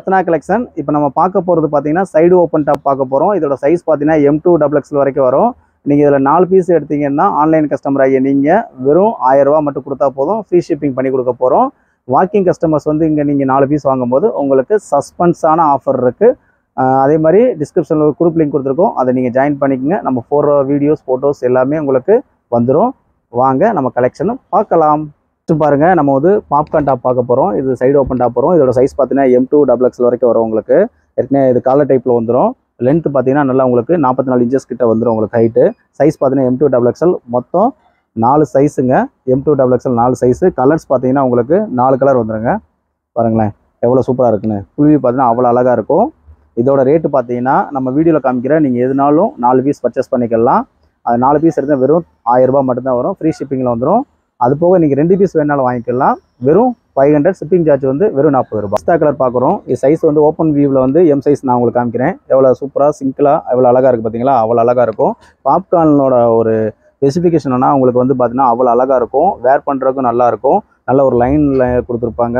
Ratna collection. இப்போ நம்ம பார்க்க போகிறது பார்த்தீங்கன்னா சைடு ஓப்பன் டாப் பார்க்க போகிறோம். இதோட சைஸ் பார்த்தீங்கன்னா M2 XXL வரைக்கும் வரும். நீங்கள் இதில் 4 பீஸ் எடுத்தீங்கன்னா ஆன்லைன் கஸ்டமர் ஆகிய நீங்கள் வெறும் 1000 ரூபா மட்டும் கொடுத்தா போதும். ஃப்ரீ ஷிப்பிங் பண்ணி கொடுக்க போகிறோம். வாக்கிங் கஸ்டமர்ஸ் வந்து இங்கே நீங்கள் 4 பீஸ் வாங்கும்போது உங்களுக்கு சஸ்பென்ஸான ஆஃபர் இருக்குது. அதே மாதிரி டிஸ்கிரிப்ஷனில் ஒரு குரூப் லிங்க் கொடுத்துருக்கோம். அதை நீங்கள் ஜாயின் பண்ணிக்கோங்க. நம்ம போடுற வீடியோஸ் ஃபோட்டோஸ் எல்லாமே உங்களுக்கு வந்துடும். வாங்க நம்ம கலெக்ஷனும் பார்க்கலாம். பாருங்க, நம்ம வந்து பாப்கார்ன் டாப் பார்க்க போகிறோம். இது சைடு ஓப்பன் டாப் வரும். இதோட சைஸ் பார்த்தீங்கன்னா M2 XXL வரைக்கும் வரும். உங்களுக்கு ஏற்கனவே இது காலர் டைப்பில் வந்துடும். லென்த் பார்த்தீங்கன்னா நல்லா உங்களுக்கு 44 இன்ச்சஸ் கிட்ட வந்துடும். உங்களுக்கு ஹைட்டு சைஸ் பார்த்தீங்கன்னா M2 XXL மொத்தம் 4 சைஸுங்க. M2 XXL 4 size. கலர்ஸ் பார்த்தீங்கன்னா உங்களுக்கு 4 கலர் வந்துடுங்க. பாருங்களேன் எவ்வளோ சூப்பராக இருக்குன்னு. ஃபுல் வியூ பார்த்தீங்கன்னா அவ்வளோ அழகாக இருக்கும். இதோட ரேட்டு பார்த்தீங்கன்னா நம்ம வீடியோவில் காமிக்கிற நீங்கள் எதுனாலும் 4 பீஸ் பர்ச்சேஸ் பண்ணிக்கலாம். அது 4 பீஸ் எடுத்தால் வெறும் 1000 ரூபா மட்டும்தான் வரும். ஃப்ரீ ஷிப்பிங்கில் வந்துடும். அது போக நீங்கள் 2 பீஸ் வேணாலும் வாங்கிக்கலாம். வெறும் 500. ஷிப்பிங் சார்ஜ் வந்து வெறும் 40 ரூபா. பிஸ்தா கலர் பார்க்குறோம். இது சைஸ் வந்து ஓப்பன் வியூவில் வந்து M சைஸ் நான் உங்களுக்கு காமிக்கிறேன். எவ்வளோ சூப்பராக சிங்கிளாக எவ்வளோ அழகாக இருக்குது பார்த்தீங்களா? அவ்வளோ அழகாக இருக்கும். பாப்கார்னோட ஒரு ஸ்பெசிஃபிகேஷன்னா உங்களுக்கு வந்து பார்த்தீங்கன்னா அவ்வளோ அழகாக இருக்கும். வேர் பண்ணுறதுக்கும் நல்லாயிருக்கும். நல்ல ஒரு லைனில் கொடுத்துருப்பாங்க.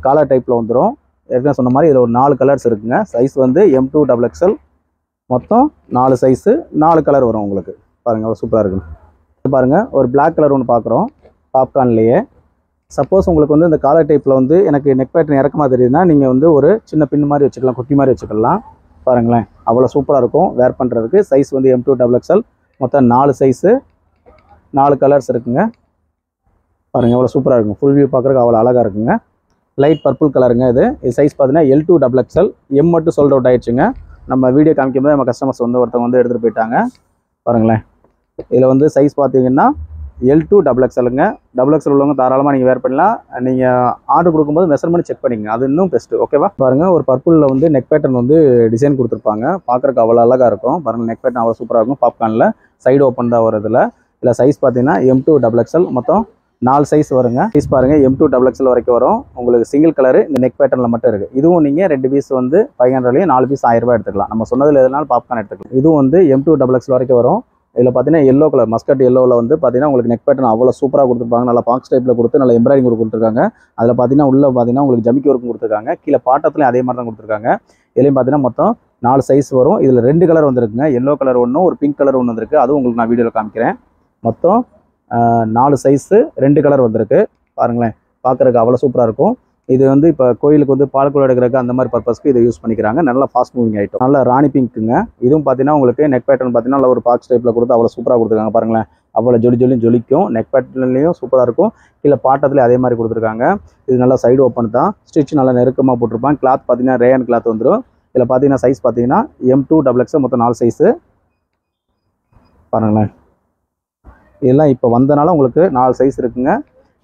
காலர் டைப்பில் வந்துடும். ஏற்கனவே சொன்ன மாதிரி இதில் ஒரு 4 கலர்ஸ் இருக்குங்க. சைஸ் வந்து M2 XXL மொத்தம் 4 சைஸு 4 கலர் வரும் உங்களுக்கு. பாருங்கள் அவ்வளோ சூப்பராக இருக்குங்க. பாருங்கள் ஒரு பிளாக் கலர் ஒன்று பார்க்குறோம் பாப்கார்ன்லேயே. சப்போஸ் உங்களுக்கு வந்து இந்த காலர் டைப்பில் வந்து எனக்கு நெக் பேட்டர்ன் இறக்கமாக தெரியுதுன்னா நீங்கள் வந்து ஒரு சின்ன பின் மாதிரி வச்சுக்கலாம், குட்டி மாதிரி வச்சுக்கலாம். பாருங்களேன் அவ்வளோ சூப்பராக இருக்கும் வேர் பண்ணுறதுக்கு. சைஸ் வந்து M2 XXL மொத்தம் 4 சைஸு 4 கலர்ஸ் இருக்குங்க. பாருங்கள் எவ்வளோ சூப்பராக இருக்கும். ஃபுல் வியூ பார்க்குறதுக்கு அவ்வளோ அழகாக இருக்குங்க. லைட் பர்பிள் கலருங்க. இது சைஸ் பார்த்தீங்கன்னா L2 XXL. M மட்டும் சோல்ட் அவுட் ஆகிடுச்சுங்க. நம்ம வீடியோ காமிக்கும் போது நம்ம கஸ்டமர்ஸ் வந்து ஒருத்தவங்க வந்து எடுத்துகிட்டு போயிட்டாங்க. பாருங்களேன் இதில் வந்து சைஸ் பார்த்தீங்கன்னா L2 XXLங்க. XXL உள்ளவங்க தாராளமாக நீங்கள் வேர் பண்ணலாம். நீங்கள் ஆர்டர் கொடுக்கும்போது மெஷர்மெண்ட் செக் பண்ணிங்க, அது இன்னும் பெஸ்ட்டு. ஓகேவா? பாருங்கள் ஒரு பர்பிளில் வந்து நெக் பேட்டர்ன் வந்து டிசைன் கொடுத்துருப்பாங்க. பார்க்குறக்கு அவ்வளோ அழகாக இருக்கும். பாருங்கள் நெக் பேட்டர்ன் அவ்வளோ சூப்பராக இருக்கும். பாப்கார்னில் சைடு ஓப்பன் தான் வருதுல. இதில் சைஸ் பார்த்தீங்கன்னா M2 XXL மொத்தம் 4 சைஸ் வருங்க. சைஸ் பாருங்கள் M2 XXL வரைக்கும் வரும். உங்களுக்கு சிங்கிள் கலரு இந்த நெக் பேட்டர்னில் மட்டும் இருக்குது. இதுவும் நீங்கள் 2 பீஸ் வந்து 500லையும் 4 பீஸ் 1000 ரூபா எடுத்துக்கலாம். நம்ம சொன்னதில் எதுனாலும் பாப்கார்ன் எடுத்துக்கலாம். இதுவும் வந்து M2 XXL வரைக்கும் வரும். இதில் பார்த்தீங்கன்னா எல்லோ கலர் மஸ்கட் எல்லோவில் வந்து பார்த்தீங்கன்னா உங்களுக்கு நெக் பேட்டர்ன் அவ்வளோ சூப்பராக கொடுத்துருப்பாங்க. நல்லா பாக்ஸ் டைப்பில் கொடுத்து நல்லா எம்ப்ராய்டிங் ஒர்க் கொடுத்துருக்காங்க. அதில் பார்த்தீங்கன்னா உள்ளே பார்த்தீங்கன்னா உங்களுக்கு ஜமிக்கி ஒர்க்கும் கொடுத்துருக்காங்க. கீழே பாட்டத்துலையும் அதே மாதிரி தான் கொடுத்துருக்காங்க. இதுலேயும் பார்த்தீங்கன்னா மொத்தம் 4 சைஸ் வரும். இதில் 2 கலர் வந்துருக்குங்க. எல்லோ கலர் ஒன்றும் ஒரு பிங்க் கலர் ஒன்று வந்துருக்கு. அதுவும் உங்களுக்கு நான் வீடியோவில் காமிக்கிறேன். மொத்தம் 4 சைஸு 2 கலர் வந்திருக்கு. பாருங்களேன் பார்க்குறதுக்கு அவ்வளோ சூப்பராக இருக்கும். இது வந்து இப்போ கோயிலுக்கு வந்து பால்குடம் எடுக்கிறதுக்கு அந்த மாதிரி பர்பஸ்க்கு இதை யூஸ் பண்ணிக்கிறாங்க. நல்லா ஃபாஸ்ட் மூவிங் ஐட்டம். நல்லா ராணி பிங்க்குங்க. இதுவும் பார்த்தீங்கன்னா உங்களுக்கு நெக் பேட்டர்ன் பார்த்தீங்கன்னா நல்ல ஒரு பாக்ஸ் டைப்பில் கொடுத்து அவ்வளோ சூப்பராக கொடுத்துருக்காங்க. பாருங்களேன் அவ்வளோ ஜொலிக்கும். நெக் பேட்டர்ன்லேயும் சூப்பராக இருக்கும். கீழே பாட்டத்துலேயும் அதே மாதிரி கொடுத்துருக்காங்க. இது நல்லா சைடு ஓப்பன் தான். ஸ்டிச் நல்லா நெருக்கமாக போட்டிருப்பாங்க. கிளாத் பார்த்தீங்கன்னா ரேயன் கிளாத் வந்துடும். இதில் பார்த்தீங்கன்னா சைஸ் பார்த்தீங்கன்னா M2 XXL மொத்தம் 4 சைஸு. பாருங்களேன் இதெல்லாம் இப்போ வந்தனால உங்களுக்கு 4 சைஸ் இருக்குங்க.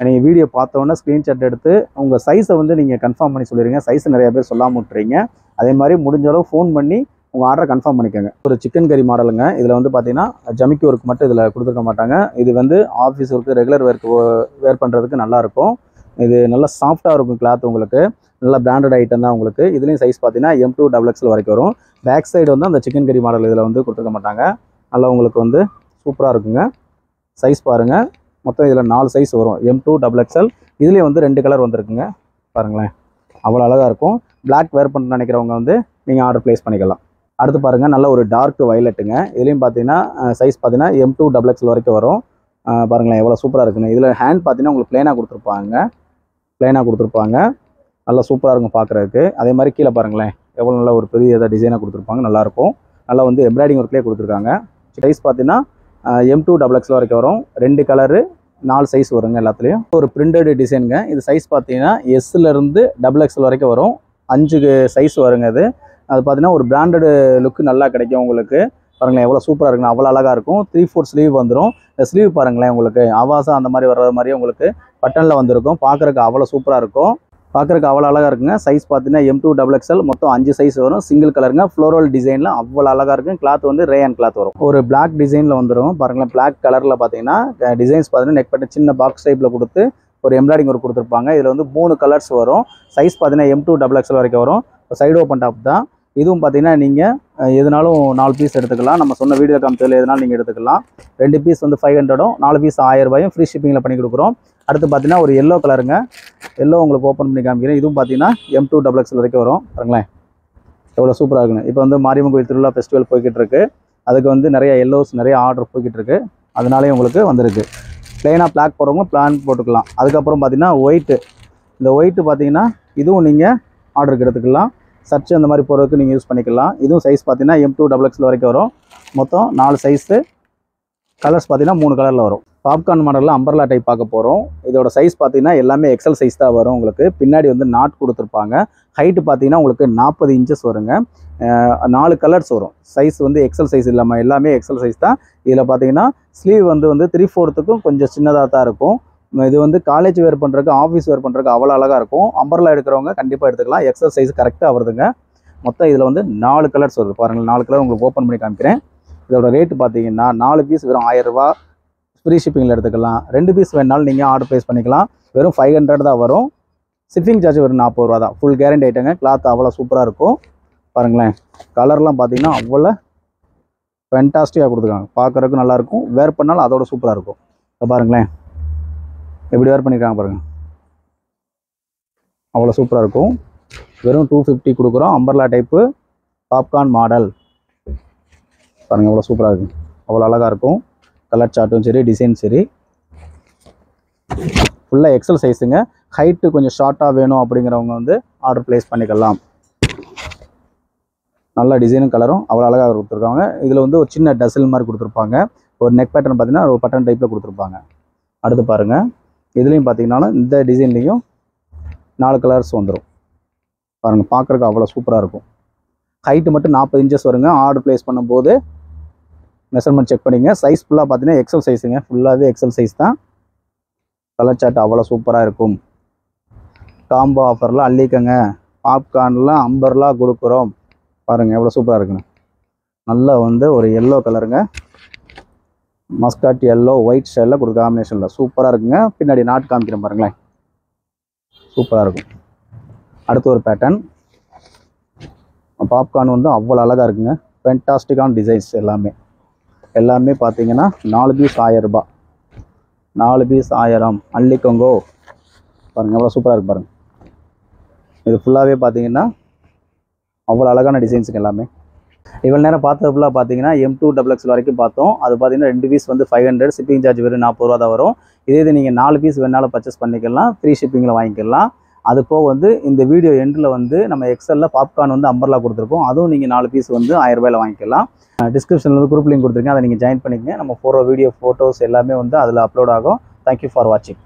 நீங்கள் வீடியோ பார்த்தோன்னே ஸ்க்ரீன்ஷாட் எடுத்து உங்கள் சைஸை வந்து நீங்கள் கன்ஃபார்ம் பண்ணி சொல்லிடுங்க. சைஸை நிறைய பேர் சொல்லாமல் விட்டுறீங்க. அதே மாதிரி முடிஞ்ச அளவு ஃபோன் பண்ணி உங்கள் ஆர்டரை கன்ஃபார்ம் பண்ணிக்கோங்க. ஒரு சிக்கன் கறி மாடலுங்க. இதில் வந்து பார்த்தீங்கன்னா ஜமிக்கி ஒர்க் மட்டும் இதில் கொடுத்துருக்க மாட்டாங்க. இது வந்து ஆஃபீஸ் ஒர்க்கு ரெகுலர் வேர் பண்ணுறதுக்கு நல்லாயிருக்கும். இது நல்லா சாஃப்டாக இருக்கும் கிளாத். உங்களுக்கு நல்லா பிராண்டட் ஐட்டம் தான் உங்களுக்கு. இதுலேயும் சைஸ் பார்த்தீங்கன்னா M2 XXL வரைக்கும் வரும். பேக் சைடு வந்து அந்த சிக்கன் கறி மாடல் இதில் வந்து கொடுத்துருக்க மாட்டாங்க. நல்லா உங்களுக்கு வந்து சூப்பராக இருக்குங்க. சைஸ் பாருங்கள் மொத்தம் இதில் 4 சைஸ் வரும். M2 XXL. இதுலேயே வந்து 2 கலர் வந்துருக்குங்க. பாருங்களேன் அவ்வளோ அழகாக இருக்கும். பிளாக் வேர் பண்ண நினைக்கிறவங்க வந்து நீங்கள் ஆர்டர் ப்ளேஸ் பண்ணிக்கலாம். அடுத்து பாருங்கள் நல்ல ஒரு டார்க் வயலட்டுங்க. இதுலேயும் பார்த்தீங்கன்னா சைஸ் பார்த்தீங்கன்னா M2 XXL வரைக்கும் வரும். பாருங்களேன் எவ்வளோ சூப்பராக இருக்குங்க. இதில் ஹேண்ட் பார்த்தீங்கன்னா உங்களுக்கு ப்ளைனாக கொடுத்துருப்பாங்க. நல்லா சூப்பராக இருக்கும் பார்க்குறதுக்கு. அதே மாதிரி கீழே பாருங்களேன் எவ்வளோ நல்ல ஒரு பெரிய ஏதாவது டிசைனாக கொடுத்துருப்பாங்க. நல்லாயிருக்கும். நல்லா வந்து எம்ப்ராய்டிங் ஒர்க்லேயே கொடுத்துருக்காங்க. சைஸ் பார்த்தீங்கன்னா M2 XXL வரைக்கும் வரும். 2 கலரு 4 சைஸ் வருங்க. எல்லாத்துலேயும் ஒரு பிரிண்டட் டிசைனுங்க. இது சைஸ் பார்த்தீங்கன்னா Sலேருந்து XXL வரைக்கும் வரும். 5 சைஸ் வருங்க. அது பார்த்தீங்கன்னா ஒரு பிராண்டடு லுக்கு நல்லா கிடைக்கும் உங்களுக்கு. பாருங்களேன் எவ்வளோ சூப்பராக இருக்குங்க. அவ்வளோ அழகாக இருக்கும். 3/4 ஸ்லீவ் வந்துடும். இந்த ஸ்லீவ் பாருங்களேன் உங்களுக்கு ஆவாசம் அந்த மாதிரி வர்றது மாதிரியே உங்களுக்கு பட்டனில் வந்திருக்கும். பார்க்குறதுக்கு அவ்வளோ சூப்பராக இருக்கும். பார்க்குறதுக்கு அவ்வளோ அழகாக இருக்குங்க. சைஸ் பார்த்தீங்கன்னா M2 XXL மொத்தம் 5 சைஸ் வரும். சிங்கிள் கலருங்க. ஃப்ளோரல் டிசைனில் அவ்வளோ அழகாக இருக்கும். கிளாத் வந்து ரேயன் கிளாத் வரும். ஒரு பிளாக் டிசைனில் வந்துடும். பாருங்களேன் பிளாக் கலரில் பார்த்தீங்கன்னா டிசைன்ஸ் பார்த்தீங்கன்னா நெக் பேட்டர்ன் சின்ன பாக்ஸ் டைப்பில் கொடுத்து ஒரு எம்ப்ராய்டிங் ஒர்க் கொடுத்துருப்பாங்க. இதில் வந்து 3 கலர்ஸ் வரும். சைஸ் பார்த்தீங்கன்னா M2 XXL வரைக்கும் வரும். சைடு ஓப்பன் டாப் தான். இதுவும் பார்த்தீங்கன்னா நீங்கள் எதுனாலும் 4 பீஸ் எடுத்துக்கலாம். நம்ம சொன்ன வீடியோ காமிச்சதில் எதுனாலும் நீங்கள் எடுத்துக்கலாம். 2 பீஸ் வந்து 500ம் 4 பீஸ் 1000 ரூபாயும் ஃப்ரீ ஷிப்பிங்கில் பண்ணி கொடுக்குறோம். அடுத்து பார்த்தீங்கன்னா ஒரு எல்லோ கலருங்க. எல்லோ உங்களுக்கு ஓப்பன் பண்ணி காமிக்கிறேன். இதுவும் பார்த்தீங்கன்னா M2 XXL வரைக்கும் வரும். பாருங்களேன் எவ்வளோ சூப்பராக இருக்குன்னு. இப்போ வந்து மாரியம்மன் கோயில் திருவிழா ஃபெஸ்டிவல் போய்கிட்டு இருக்கு. அதுக்கு வந்து நிறைய எல்லோஸ் நிறைய ஆர்டர் போய்கிட்டு இருக்கு. அதனாலே உங்களுக்கு வந்திருக்கு. ப்ளைனாக பிளாக் போடுறவங்க பிளான் போட்டுக்கலாம். அதுக்கப்புறம் பார்த்தீங்கன்னா ஒயிட்டு, இந்த ஒயிட்டு பார்த்தீங்கன்னா இதுவும் நீங்கள் ஆர்டருக்கு எடுத்துக்கலாம். சர்ச் அந்த மாதிரி போடுறதுக்கு நீங்கள் யூஸ் பண்ணிக்கலாம். இதுவும் சைஸ் பார்த்தீங்கன்னா M2 XXL வரைக்கும் வரும். மொத்தம் 4 சைஸு, கலர்ஸ் பார்த்தீங்கன்னா 3 கலரில் வரும். பாப்கார்ன் மாடலில் அம்பர்லா டைப் பார்க்க போகிறோம். இதோட சைஸ் பார்த்தீங்கன்னா எல்லாமே எக்ஸல் சைஸ் தான் வரும். உங்களுக்கு பின்னாடி வந்து நாட் கொடுத்துருப்பாங்க. ஹைட்டு பார்த்தீங்கன்னா உங்களுக்கு 40 இன்ச்சஸ் வருங்க. 4 கலர்ஸ் வரும். சைஸ் வந்து எக்ஸல் சைஸ் இல்லாமல் எல்லாமே எக்ஸல் சைஸ் தான். இதில் பார்த்தீங்கன்னா ஸ்லீவ் வந்து 3/4க்கும் கொஞ்சம் சின்னதாக தான் இருக்கும். இது வந்து காலேஜ் வேர் பண்ணுறதுக்கு, ஆஃபீஸ் வேர் பண்ணுறதுக்கு அவ்வளோ அழகாக இருக்கும். அம்பர்லா எடுக்கிறவங்க கண்டிப்பாக எடுத்துக்கலாம். எக்ஸல் சைஸ் கரெக்டாக வருதுங்க. மொத்தம் இதில் வந்து 4 கலர்ஸ் வருது. பாருங்கள் 4 கலர் உங்களுக்கு ஓப்பன் பண்ணி காமிக்கிறேன். இதோட ரேட்டு பார்த்தீங்கன்னா 4 பீஸ் வெறும் 1000 ரூபா. ஃப்ரீ ஷிப்பிங்கில் எடுத்துக்கலாம். 2 பீஸ் வேணாலும் நீங்கள் ஆர்டர் ப்ளேஸ் பண்ணிக்கலாம். வெறும் 500 தான் வரும். ஷிப்பிங் சார்ஜ் வெறும் 40 ரூபா தான். Full guarantee ஐட்டங்க. கிளாத் அவ்வளோ சூப்பராக இருக்கும். பாருங்களேன் கலர்லாம் பார்த்தீங்கன்னா அவ்வளோ ஃபேண்டாஸ்டிக்காக கொடுத்துருக்காங்க. பார்க்குறதுக்கு நல்லாயிருக்கும். வேர் பண்ணாலும் அதோட சூப்பராக இருக்கும். இப்போ பாருங்களேன் எப்படி வேர் பண்ணியிருக்காங்க பாருங்கள். அவ்வளோ சூப்பராக இருக்கும். வெறும் 250 கொடுக்குறோம். Umbrella type popcorn model. பாருங்கள் அவ்வளோ சூப்பராக இருக்கும். அவ்வளோ அழகாக இருக்கும். கலர் சார்ட்டும் சரி, டிசைன் சரி, ஃபுல்லாக எக்ஸல் சைஸுங்க. ஹைட்டு கொஞ்சம் ஷார்ட்டாக வேணும் அப்படிங்கிறவங்க வந்து ஆர்டர் ப்ளேஸ் பண்ணிக்கலாம். நல்ல டிசைனும் கலரும் அவ்வளோ அழகாக கொடுத்துருக்காங்க. இதில் வந்து ஒரு சின்ன டசில் மாதிரி கொடுத்துருப்பாங்க. ஒரு நெக் பேட்டர்ன் பார்த்தீங்கன்னா ஒரு பட்டன் டைப்பில் கொடுத்துருப்பாங்க. அடுத்து பாருங்கள் இதுலேயும் பார்த்தீங்கன்னா இந்த டிசைன்லேயும் 4 கலர்ஸ் வந்துடும். பாருங்கள் பார்க்குறதுக்கு அவ்வளோ சூப்பராக இருக்கும். ஹைட்டு மட்டும் 40 இன்ச்சஸ் வருங்க. ஆர்டர் ப்ளேஸ் பண்ணும்போது மெஷர்மெண்ட் செக் பண்ணிங்க. சைஸ் ஃபுல்லாக பார்த்தீங்கன்னா எக்ஸல் சைஸுங்க. ஃபுல்லாகவே எக்ஸல் சைஸ் தான். கலர் சார்ட் அவ்வளோ சூப்பராக இருக்கும். காம்போ ஆஃபரில் அள்ளிக்கங்க. பாப்கார்னில் அம்பர்லா கொடுக்குறோம். பாருங்கள் எவ்வளோ சூப்பராக இருக்குன்னு. நல்லா வந்து ஒரு எல்லோ கலருங்க. மஸ்காட் எல்லோ ஒயிட் ஷேடில் கொடுக்க காம்பினேஷனில் சூப்பராக இருக்குங்க. பின்னாடி நாட் காமிக்கிறேன் பாருங்களேன். சூப்பராக இருக்கும். அடுத்து ஒரு பேட்டர்ன். பாப்கார்ன் வந்து அவ்வளோ அழகாக இருக்குங்க. ஃபேண்டாஸ்டிக்கான டிசைன்ஸ் எல்லாமே பார்த்தீங்கன்னா 4 பீஸ் 1000 ரூபா. 4 பீஸ் 1000. அள்ளிக்கோங்கோ. பாருங்கள் எவ்வளோ சூப்பராக இருக்கு பாருங்கள். இது ஃபுல்லாகவே பார்த்தீங்கன்னா அவ்வளோ அழகான டிசைன்ஸுங்க எல்லாமே. இவ்வளோ நேரம் பார்த்தது ஃபுல்லாக பார்த்தீங்கன்னா M2 XXL வரைக்கும் பார்த்தோம். அது பார்த்தீங்கன்னா 2 பீஸ் வந்து 500. ஷிப்பிங் சார்ஜ் வெறும் 40 ரூபா தான் வரும். இது நீங்கள் 4 பீஸ் வேணாலும் பர்ச்சேஸ் பண்ணிக்கலாம். ஃப்ரீ ஷிப்பிங்கில் வாங்கிக்கலாம். அது போக வந்து இந்த வீடியோ எண்டில் வந்து நம்ம எக்ஸலில் பாப்கார்ன் வந்து அம்பர்லா கொடுத்துருக்கோம். அதுவும் நீங்கள் 4 பீஸ் வந்து 1000 ரூபாயில் வாங்கிக்கலாம். டிஸ்கிரிப்ஷனில் வந்து குரூப் லிங்க் கொடுத்துருக்கேன். அதை நீங்கள் ஜாயின் பண்ணிக்கங்க. நம்ம போகிற வீடியோ ஃபோட்டோஸ் எல்லாமே வந்து அதில் அப்லோட் ஆகும். தேங்க்யூ ஃபார் வாட்சிங்.